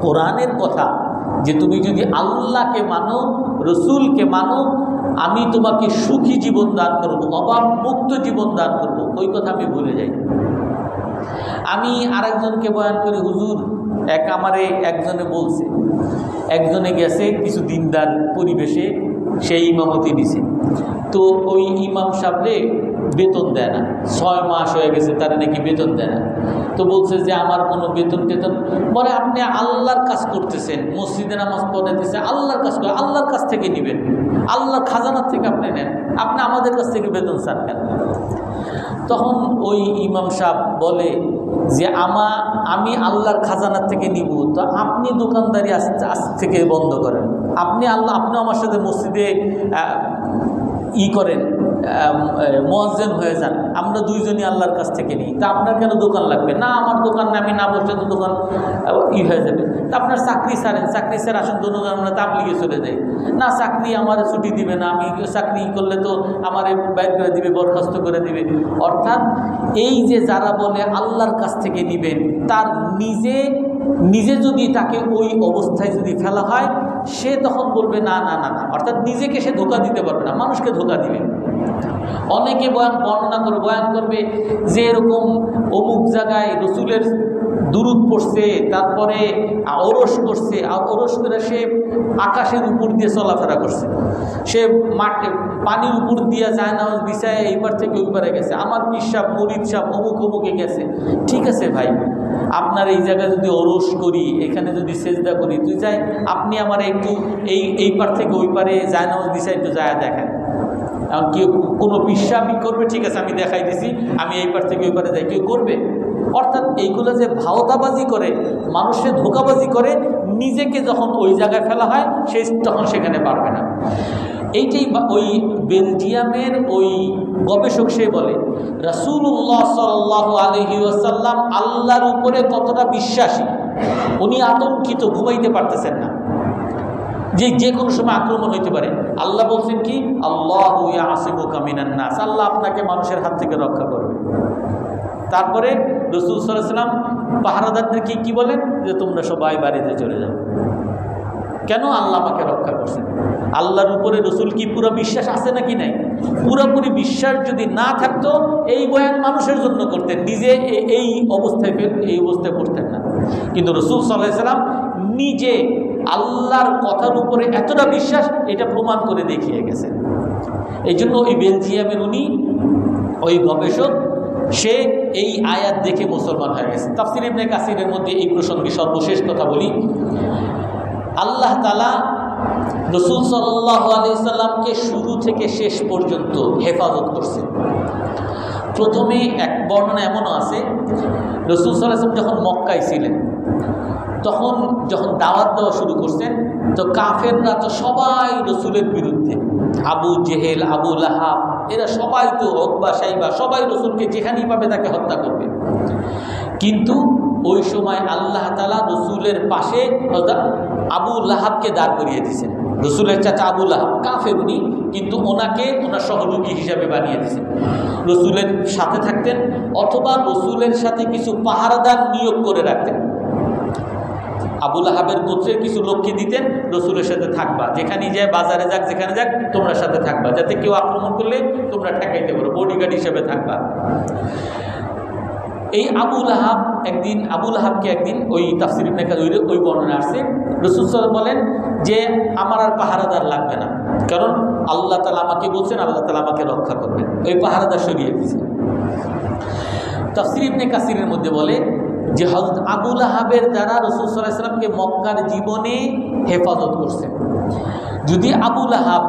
কোরআনের কথা, যে তুমি যদি আল্লাহকে মানো, রসুলকে মানো, আমি তোমাকে সুখী জীবন দান করবো, অভাব মুক্ত জীবন দান করবো, ওই কথা আমি ভুলে যাই। আমি আরেকজনকে বয়ান করি, হুজুর আমারে একজনে বলছে, একজনে গেছে কিছু দিনদার পরিবেশে সেই ইমামতি নিছে। তো ওই ইমাম সাহেবরে বেতন দেয় না, 6 মাস হয়ে গেছে তারা নাকি বেতন দেয় না। তো বলছে যে আমার কোনো বেতন টেতন, বলে আপনি আল্লাহর কাজ করতেছেন, মসজিদে নামাজ পড়াইতেছেন, আল্লাহর কাজ করে আল্লাহর কাছ থেকে নেবেন, আল্লাহর খাজানার থেকে আপনি নেন, আপনি আমাদের কাছ থেকে বেতন চান কেন? তখন ওই ইমাম সাহেব বলে যে আমি আল্লাহর খাজানার থেকে নিব, তো আপনি দোকানদারি আজ থেকে বন্ধ করেন, আপনি আমার সাথে মসজিদে করেন, মুয়াজ্জিন হয়ে যান, আমরা দুইজনই আল্লাহর কাছ থেকে নিই। তা আপনার কেন দোকান লাগবে? না আমার দোকান আমি না বসলে তো দোকান হয়ে যাবে। তা আপনার চাকরি ছাড়েন, চাকরি ছেড়ে আসেন, দুজন আমরা তাবলিগে চলে যাই। না চাকরি আমার ছুটি দিবে না, আমি চাকরি করলে তো আমার বাইর করে দিবে, বরখাস্ত করে দিবে। অর্থাৎ এই যে যারা বলে আল্লাহর কাছ থেকে নিবেন, তার নিজে যদি তাকে ওই অবস্থায় যদি ফেলা হয়, সে তখন বলবে না না না না, অর্থাৎ নিজেকে সে ধোঁকা দিতে পারবে না, মানুষকে ধোঁকা দিবে। অনেকে বর্ণনা করে বয়ান করবে যে এরকম অমুক জায়গায় রসুলের দুরূদ পড়ছে, তারপরে ওরস করছে, আর ওরস করে সে আকাশের উপর দিয়ে চলাফেরা করছে, সে মাঠে পানির উপর দিয়ে যায় না বিছায় এইবার থেকে ওইবারে গেছে, আমার পিসাব মরিদ সাপ অমুক অমুকে গেছে। ঠিক আছে ভাই, আপনার এই জায়গায় যদি ওরস করি, এখানে যদি সেজদা করি, তুই যাই আপনি আমার একটু এই পার থেকে ওই পারে যায় না বিছায় একটু যায় দেখেন, কেউ কোনো বিশ্বাবই করবে? ঠিক আছে আমি দেখাই দিছি, আমি এই পার থেকে ওই পারে যাই, কেউ করবে? অর্থাৎ এইগুলো যে ভাওতাবাজি করে, মানুষের ধোঁকাবাজি করে, নিজেকে যখন ওই জায়গায় ফেলা হয় সে তখন সেখানে পারবে না। এইটাই ওই বেলজিয়ামের ওই গবেষক সে বলে রাসূলুল্লাহ সাল্লাল্লাহু আলাইহি ওয়াসাল্লাম আল্লাহর উপরে কতটা বিশ্বাসী, উনি আতঙ্কিত, ঘুমাইতে পারতেছেন না যে কোনো সময় আক্রমণ হইতে পারে। আল্লাহ বলছেন কি, আল্লাহু ইয়াসিমুকা মিনান নাস, আল্লাহ আপনাকে মানুষের হাত থেকে রক্ষা করবে। তারপরে রাসূল সাল্লাল্লাহু আলাইহি ওয়াসাল্লাম পাহারাদারদেরকে কি বলেন, যে তোমরা সবাই বাড়িতে চলে যাও। কেন? আল্লাহ আমাকে রক্ষা করছেন। আল্লাহর উপরে রাসূল কি পুরো বিশ্বাস আছে নাকি নাই? পুরোপুরি বিশ্বাস যদি না থাকতো এই বয়ান মানুষের জন্য করতেন, নিজে এই অবস্থায় পড়তেন না। কিন্তু রাসূল সাল্লাল্লাহু আলাইহি ওয়াসাল্লাম নিজে আল্লাহর কথার উপরে এতটা বিশ্বাস, এটা প্রমাণ করে দেখিয়ে গেছেন। এই জন্য ওই বেলজিয়ামের উনি ওই গবেষক, সে এই আয়াত দেখে মুসলমান হয়ে গেছে। তাফসীর ইবনে কাসিরের মধ্যে এই প্রসঙ্গে সর্বশেষ কথা বলি, আল্লাহ তাআলা রাসূল সাল্লাল্লাহু আলাইহি ওয়াসাল্লামকে শুরু থেকে শেষ পর্যন্ত হেফাজত করছেন। প্রথমে এক বর্ণনা এমনও আছে, রাসূল সাল্লাল্লাহু আলাইহি ওয়াসাল্লাম যখন মক্কায় ছিলেন, তখন যখন দাওয়াত দেওয়া শুরু করছেন, তো কাফেররা তো সবাই রাসূলের বিরুদ্ধে, আবু জেহেল, আবু লাহাব, এরা সবাই তো উতবা সাইবা, সবাই রাসূলকে যেখানেই পাবে তাকে হত্যা করবে। কিন্তু ওই সময় আল্লাহ তাআলা রাসূলের পাশে আবু লাহাবকে দাঁড় করিয়ে দিয়েছেন। রাসূলের চাচা আবু লাহাব কাফের উনি, কিন্তু ওনাকে ওনার সহযোগী হিসাবে বানিয়ে দিয়েছেন। রাসূলের সাথে থাকতেন, অথবা রাসূলের সাথে কিছু পাহারাদার নিয়োগ করে রাখতেন। আবু লাহাবের গোত্রের কিছু লোককে দিতেন, রাসূলের সাথে থাকবা, যেখানে যায় বাজারে যাক যেখানে যাক তোমরা সাথে থাকবা, যাতে কেউ আক্রমণ করলে তোমরা ঠেকাইতে পারো, বডিগার্ড হিসেবে থাকবা। এই আবু লাহাবকে একদিন ওই তাফসীর ইবনে কাসির ওই বর্ণনা আসছে, রাসূল সাল্লাল্লাহু আলাইহি ওয়াসাল্লাম বলেন যে আমার আর পাহারাদার লাগবে না, কারণ আল্লাহ তাআলা আমাকে বলছেন আল্লাহ তাআলা আমাকে রক্ষা করবেন। ওই পাহারাদার সরিয়ে দিয়েছেন। তাফসীর ইবনে কাসিরের মধ্যে বলে যে হযরত আবু লাহাবের দ্বারা রাসূল সাল্লাল্লাহু আলাইহি ওয়াসাল্লামকে মক্কার জীবনে হেফাজত করছেন। যদি আবু লাহাব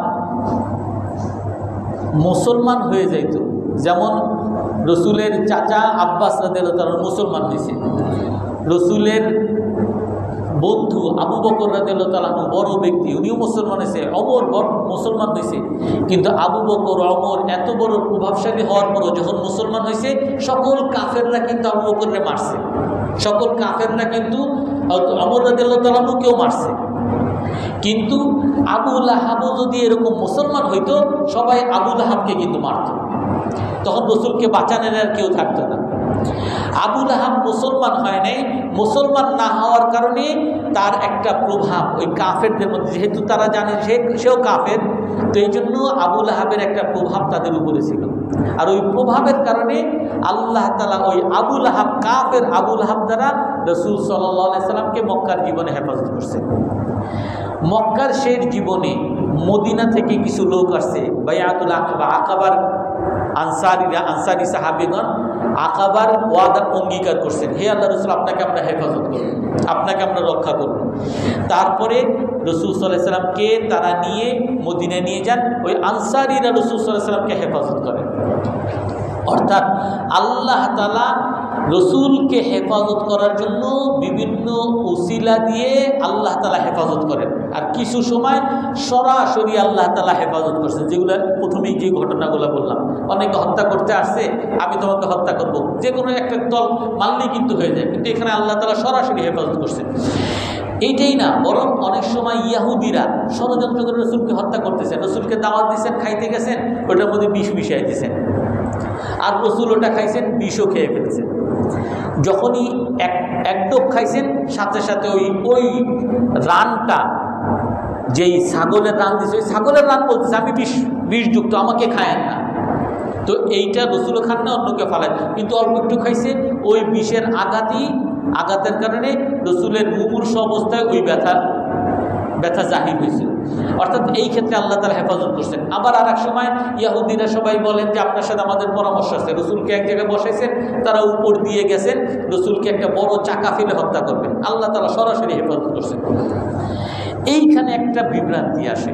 মুসলমান হয়ে যাইত, যেমন রসুলের চাচা আব্বাস রাদিয়াল্লাহু তাআলা মুসলমান হয়েছে, রসুলের বন্ধু আবু বকর রাদিয়াল্লাহু তাআলা বড় ব্যক্তি, উনিও মুসলমান হয়েছে, ওমর মুসলমান হয়েছে, কিন্তু আবু বকর ওমর এত বড় প্রভাবশালী হওয়ার পরও যখন মুসলমান হয়েছে, সকল কাফেররা কিন্তু আবু বকরকে মারছে, সকল কাফেররা কিন্তু ওমর রাদিয়াল্লাহু তাআলা কেউ মারছে। কিন্তু আবু লাহাবও যদি এরকম মুসলমান হইতো, সবাই আবু লাহাবকে কিন্তু মারত, তখন রসুলকে বাঁচানোর আর কেউ থাকতো না। আবু লাহাব মুসলমান হয় নাই, মুসলমান না হওয়ার কারণে তার একটা প্রভাব ওই কাফেরদের মধ্যে, যেহেতু তারা জানে সেও কাফের, তো এই জন্য আবু লাহাবের একটা প্রভাব তাদের উপরে ছিল। আর ওই প্রভাবের কারণে আল্লাহ তাআলা ওই আবু লাহাব, কাফের আবু লাহাব দ্বারা রাসূল সাল্লাল্লাহু আলাইহি সাল্লামকে মক্কার জীবনে হেফাজত করছেন। মক্কার শেষ জীবনে মদিনা থেকে কিছু লোক আসছে বায়াতুল আকাবা, আকাবার আনসারি সাহাবীগণ আকাবার ওয়াদা অঙ্গীকার করছেন, হে আল্লাহ রসুল আপনাকে আমরা হেফাজত করব, আপনাকে আমরা রক্ষা করব। তারপরে রসুল সাল্লাল্লাহু আলাইহি সাল্লামকে তারা নিয়ে মদিনায় নিয়ে যান, ওই আনসারীরা রসুল সাল্লাল্লাহু আলাইহি সাল্লামকে হেফাজত করেন। অর্থাৎ আল্লাহ তাআলা রসুলকে হেফাজত করার জন্য বিভিন্ন উসিলা দিয়ে আল্লাহ তাআলা হেফাজত করেন। আর কিছু সময় সরাসরি আল্লাহ তাআলা হেফাজত করছেন, যেগুলো প্রথমেই যে ঘটনাগুলো বললাম। অনেকে হত্যা করতে আসছে, আমি তোমাকে হত্যা করব, যে কোনো একটা দল মানলেই কিন্তু হয়ে যায়, কিন্তু এখানে আল্লাহ তাআলা সরাসরি হেফাজত করছেন। এইটাই না, বরং অনেক সময় ইয়াহুদিরা ষড়যন্ত্র করে রসুলকে হত্যা করতেছেন, রসুলকে দাওয়াত দিচ্ছেন, খাইতে গেছেন, ওটার মধ্যে বিষ মিশাই দিয়েছেন, আর রসুল ওটা খাইছেন, বিষও খেয়ে ফেলছেন। যখনই এক ডোব খাইছেন, সাথে সাথে ওই রানটা, যেই ছাগলের রান দিচ্ছে, ওই ছাগলের রান বলতেছে আমি বিষযুক্ত, আমাকে খায়েন না। তো এইটা রসুলও খান না, অন্যকে ফালায়, কিন্তু অল্প একটু খাইছে, ওই বিষের আঘাতের কারণে রসুলের মুমূর্ষ অবস্থায় ওই ব্যথা জাহির হয়েছিল। অর্থাৎ এই ক্ষেত্রে আল্লাহ তাআলা হেফাজত করছেন। আবার আর এক সময় ইয়াহুদিরা সবাই বলেন যে আপনার সাথে আমাদের পরামর্শ আছে, রসুলকে এক জায়গায় বসাইছেন, তারা উপর দিয়ে গেছেন, রসুলকে একটা বড় চাকা ফেলে হত্যা করবেন, আল্লাহ তাআলা সরাসরি হেফাজত করছেন। এইখানে একটা বিভ্রান্তি আসে,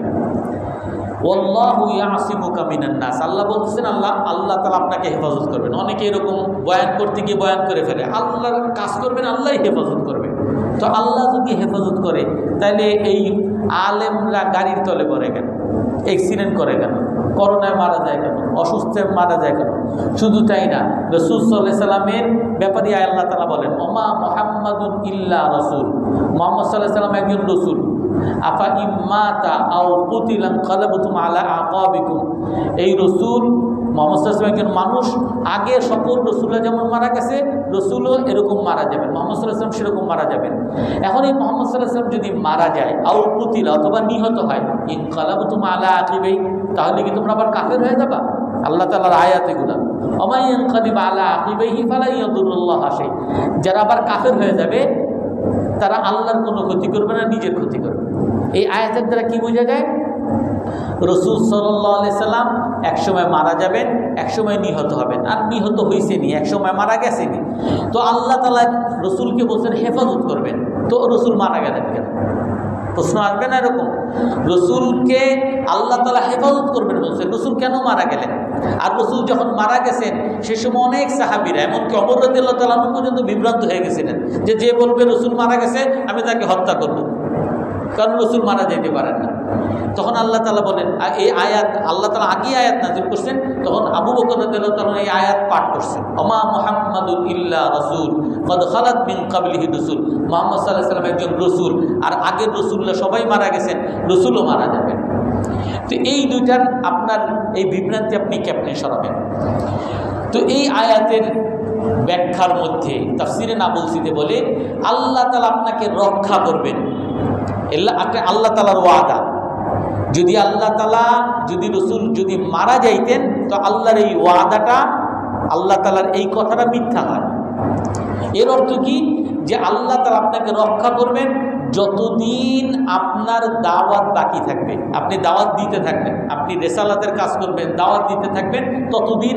ওয়াল্লাহু ইয়াসিমুকা মিনান নাস, আল্লাহ বলতেছেন আল্লাহ তাআলা আপনাকে হেফাজত করবেন। অনেকে এরকম বয়ান করতে গিয়ে বয়ান করে ফেলে, আল্লাহর কাজ করবেন, আল্লাহই হেফাজত করবে। তো আল্লাহ যদি হেফাজত করে, তাহলে এই আলেমরা গাড়ির তলে পড়ে কেন, অ্যাক্সিডেন্ট করে কেন, করোনায় মারা যায় কেন, অসুস্থে মারা যায় কেন? শুধু তাই না, রাসূল সাল্লাল্লাহু আলাইহি সাল্লামের ব্যাপারে আল্লাহ তাআলা বলেন ওমা মুহাম্মাদুন ইল্লা রাসূল, মুহাম্মদ সাল্লাল্লাহু আলাইহি সাল্লাম একজন রাসূল। আফা ইম্মাতা আও কুতিলা কালাবতুম আলা আকাবিকুম, এই রাসূল মুহাম্মদ সাল্লাল্লাহু আলাইহি ওয়াসাল্লাম একজন মানুষ, আগে সকল রাসূলরা যেমন মারা গেছে, রাসূলও এরকম মারা যাবেন, মুহাম্মদ সাল্লাল্লাহু আলাইহি ওয়াসাল্লাম সেরকম মারা যাবেন। এখন এই মুহাম্মদ সাল্লাল্লাহু আলাইহি ওয়াসাল্লাম যদি মারা যায়, আও কুতিলা অথবা নিহত হয়, ইনকালাবতুম আলা আকিবাই, তাহলে কি তোমরা আবার কাফের হয়ে যাবা? আল্লাহ তাআলার আয়াত এগুলা, ওমা ইয়ানকালিব আলা আকিবাইহি ফালা ইয়াদুরুল্লাহা শাই, যারা আবার কাফের হয়ে যাবে তারা আল্লাহর কোনো ক্ষতি করবে না, নিজের ক্ষতি করবে। এই আয়াতের দ্বারা কি বোঝা যায়? রাসূল সাল্লাল্লাহু আলাইহি সাল্লাম একসময় মারা যাবেন, একসময় নিহত হবেন, আর নিহত হয়েছেনি, একসময় মারা গেছেনি। তো আল্লাহ তাআলা রাসূলকে বলছেন হেফাজত করবেন, তো রাসূল মারা গেলেন কেন? প্রশ্ন আসবে না এরকম? রাসূলকে আল্লাহ তাআলা হেফাজত করবেন বলছেন, রাসূল কেন মারা গেলেন? আর রাসূল যখন মারা গেছেন, সে সময় অনেক সাহাবীরা, এমনকি ওমর রাদিয়াল্লাহু তাআলা পর্যন্ত বিভ্রান্ত হয়ে গেছিলেন, যে বলবে রাসূল মারা গেছে আমি তাকে হত্যা করব, কারণ রাসূল মারা যেতে পারেন না। তখন আল্লাহ তাআলা বলেন, এই আয়াত আল্লাহ তাআলা আগে আয়াত নাযিল করছেন, তখন আবু বকর রাদিয়াল্লাহু তাআলা এই আয়াত পাঠ করছেন, ওমা মুহাম্মাদুন ইল্লা রাসূল কদ খালাত মিন ক্বাবলিহি রাসূল, মুহাম্মদ সাল্লাল্লাহু আলাইহি ওয়াসাল্লাম একজন রাসূল, আর আগের রাসূলরা সবাই মারা গেছেন, রাসূলও মারা যাবেন। তো এই দুইটার আপনার এই বিভ্রান্তি আপনি কেমনে সরাবেন? তো এই আয়াতের ব্যাখ্যার মধ্যে তাফসিরে নাবুলসিতে বলে আল্লাহ তাআলা আপনাকে রক্ষা করবেন, আল্লাহ তাআলার ওয়াদা। যদি আল্লাহ তাআলা, যদি রাসূল যদি মারা যাইতেন, তো আল্লাহর এই ওয়াদাটা, আল্লাহ তাআলার এই কথাটা মিথ্যা হয়। এর অর্থ কি? যে আল্লাহ তাআলা আপনাকে রক্ষা করবেন যতদিন আপনার দাওয়াত বাকি থাকবে, আপনি দাওয়াত দিতে থাকবেন, আপনি রিসালাতের কাজ করবেন, দাওয়াত দিতে থাকবেন, ততদিন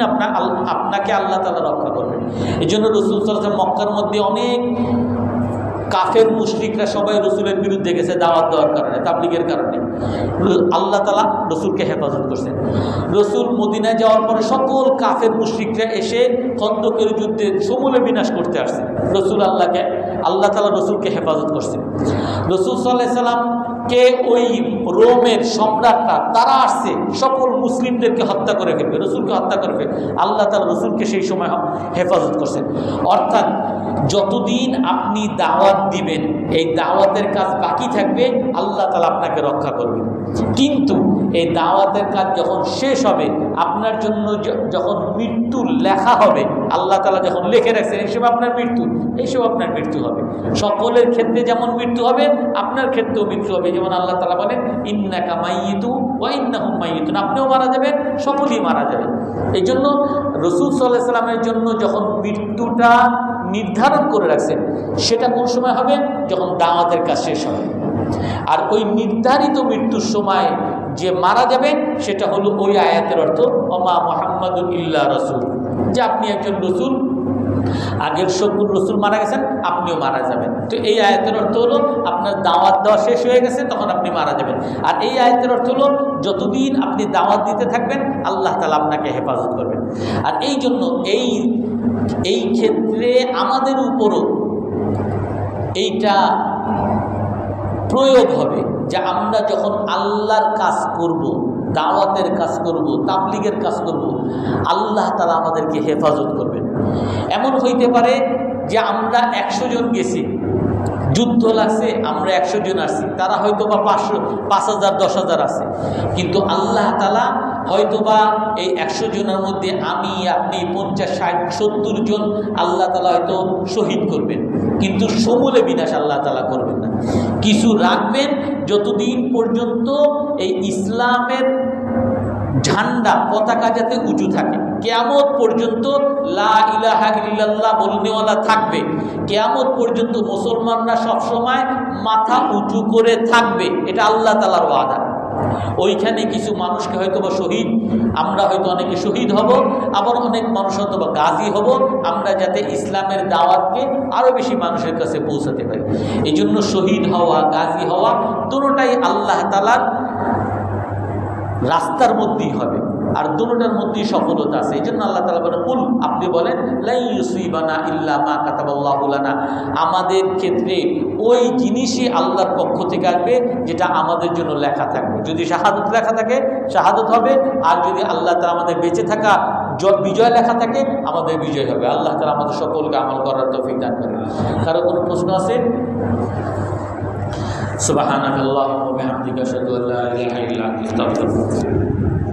আপনাকে আল্লাহ তাআলা রক্ষা করবেন। এই জন্য রাসূল সাল্লাল্লাহু আলাইহি ওয়াসাল্লাম মক্কার মধ্যে অনেক কাফের মুশরিকরা সবাই রসুলের বিরুদ্ধে গেছে দাওয়াত দেওয়ার কারণে, তাবলীগের কারণে। আল্লাহ তাআলা রসুলকে হেফাজত করছেন। রসুল মদিনায় যাওয়ার পরে সকল কাফের মুশরিকরা এসে খন্দকের যুদ্ধে সমূলে বিনাশ করতে আসছে, আল্লাহ তাআলা রসুলকে হেফাজত করছেন। রসুল সাল্লাল্লাহু আলাইহি ওয়াসাল্লামকে ওই রোমের সম্রাটরা তারা আসছে সকল মুসলিমদেরকে হত্যা করে ফেলবে, রসুলকে হত্যা করে ফেলবে, আল্লাহ তাআলা রসুলকে সেই সময় হেফাজত করছেন। অর্থাৎ যতদিন আপনি দাওয়াত দিবেন, এই দাওয়াতের কাজ বাকি থাকবে, আল্লাহ তাআলা আপনাকে রক্ষা করবেন। কিন্তু এই দাওয়াতের কাজ যখন শেষ হবে, আপনার জন্য যখন মৃত্যু লেখা হবে, আল্লাহ তাআলা যখন লিখে রাখছেন এই সময় আপনার মৃত্যু, এই সময় আপনার মৃত্যু হবে। সকলের ক্ষেত্রে যেমন মৃত্যু হবে, আপনার ক্ষেত্রেও মৃত্যু হবে। যেমন আল্লাহ তাআলা বলেন ইন্নাকা মাইয়িতু ওয়া ইন্নাহুম মাইয়িতুন, আপনিও মারা যাবেন, সকলেই মারা যাবেন। এই জন্য রাসূল সাল্লাল্লাহু আলাইহি ওয়াসাল্লামের জন্য যখন মৃত্যুটা নির্ধারণ করে রাখছেন, সেটা কোন সময় হবে? যখন দাওয়াতের কাজ শেষ হবে। আর ওই নির্ধারিত মৃত্যুর সময় যে মারা যাবেন সেটা হলো ওই আয়াতের অর্থ ওমা মুহাম্মাদুন ইল্লা রাসূল, যে আপনি একজন রসুল, আগের সব রসুল মারা গেছেন, আপনিও মারা যাবেন। তো এই আয়াতের অর্থ হলো আপনার দাওয়াত দেওয়া শেষ হয়ে গেছে, তখন আপনি মারা যাবেন। আর এই আয়াতের অর্থ হলো যতদিন আপনি দাওয়াত দিতে থাকবেন আল্লাহ তাআলা আপনাকে হেফাজত করবেন। আর এই জন্য এই ক্ষেত্রে আমাদের উপরও এইটা প্রয়োগ হবে যে আমরা যখন আল্লাহর কাজ করব, দাওয়াতের কাজ করব, তাবলীগের কাজ করব, আল্লাহ তাআলা আমাদেরকে হেফাজত করবেন। এমন হইতে পারে যে আমরা 100 জন গেছি, যুদ্ধ লাগছে, আমরা 100 জন আসছি, তারা হয়তো বা 500, 5000, 10,000 আছে, কিন্তু আল্লাহ তাআলা হয়তোবা এই 100 জনের মধ্যে আমি, আপনি 50, 60, 70 জন আল্লাহ তাআলা হয়তো শহীদ করবেন, কিন্তু সমূলে বিনাশ আল্লাহ তাআলা করবেন না। কিছু রাখবেন যতদিন পর্যন্ত এই ইসলামের ঝান্ডা, পতাকা যাতে উঁচু থাকে, কিয়ামত পর্যন্ত লা ইলাহা ইল্লাল্লাহ বলনেওয়ালা থাকবে, কিয়ামত পর্যন্ত মুসলমানরা সবসময় মাথা উঁচু করে থাকবে, এটা আল্লাহ তাআলার ওয়াদা। ওইখানে কিছু মানুষকে হয়তো বা শহীদ, আমরা হয়তো অনেকে শহীদ হব, আবার অনেক মানুষ হয়তো বা গাজী হব, আমরা যাতে ইসলামের দাওয়াতকে আরো বেশি মানুষের কাছে পৌঁছাতে পারি। এই জন্য শহীদ হওয়া, গাজী হওয়া দুটোটাই আল্লাহ তাআলার রাস্তার মধ্যেই হবে, আর দুটোটার মধ্যেই সফলতা আছে। এই জন্য আল্লাহ তাআলা বলেন, কুল, আপনি বলেন, লা ইউসিবানা ইল্লা মা কাতাবাল্লাহু লানা, আমাদের ক্ষেত্রে ওই জিনিসই আল্লাহর পক্ষ থেকে আসবে যেটা আমাদের জন্য লেখা থাকবে। যদি শাহাদত লেখা থাকে শাহাদত হবে, আর যদি আল্লাহ তাআলা আমাদের বেঁচে থাকা বিজয় লেখা থাকে আমাদের বিজয় হবে। আল্লাহ তাআলা আমাদের সকলকে আমল করার তৌফিক দান করেন। কারো কোনো প্রশ্ন আছে? সুবহানাকাল্লাহুম্মা ওয়া বিহামদিকা আশহাদু আল্লা ইলাহা ইল্লা আনতা আস্তাগফিরুকা।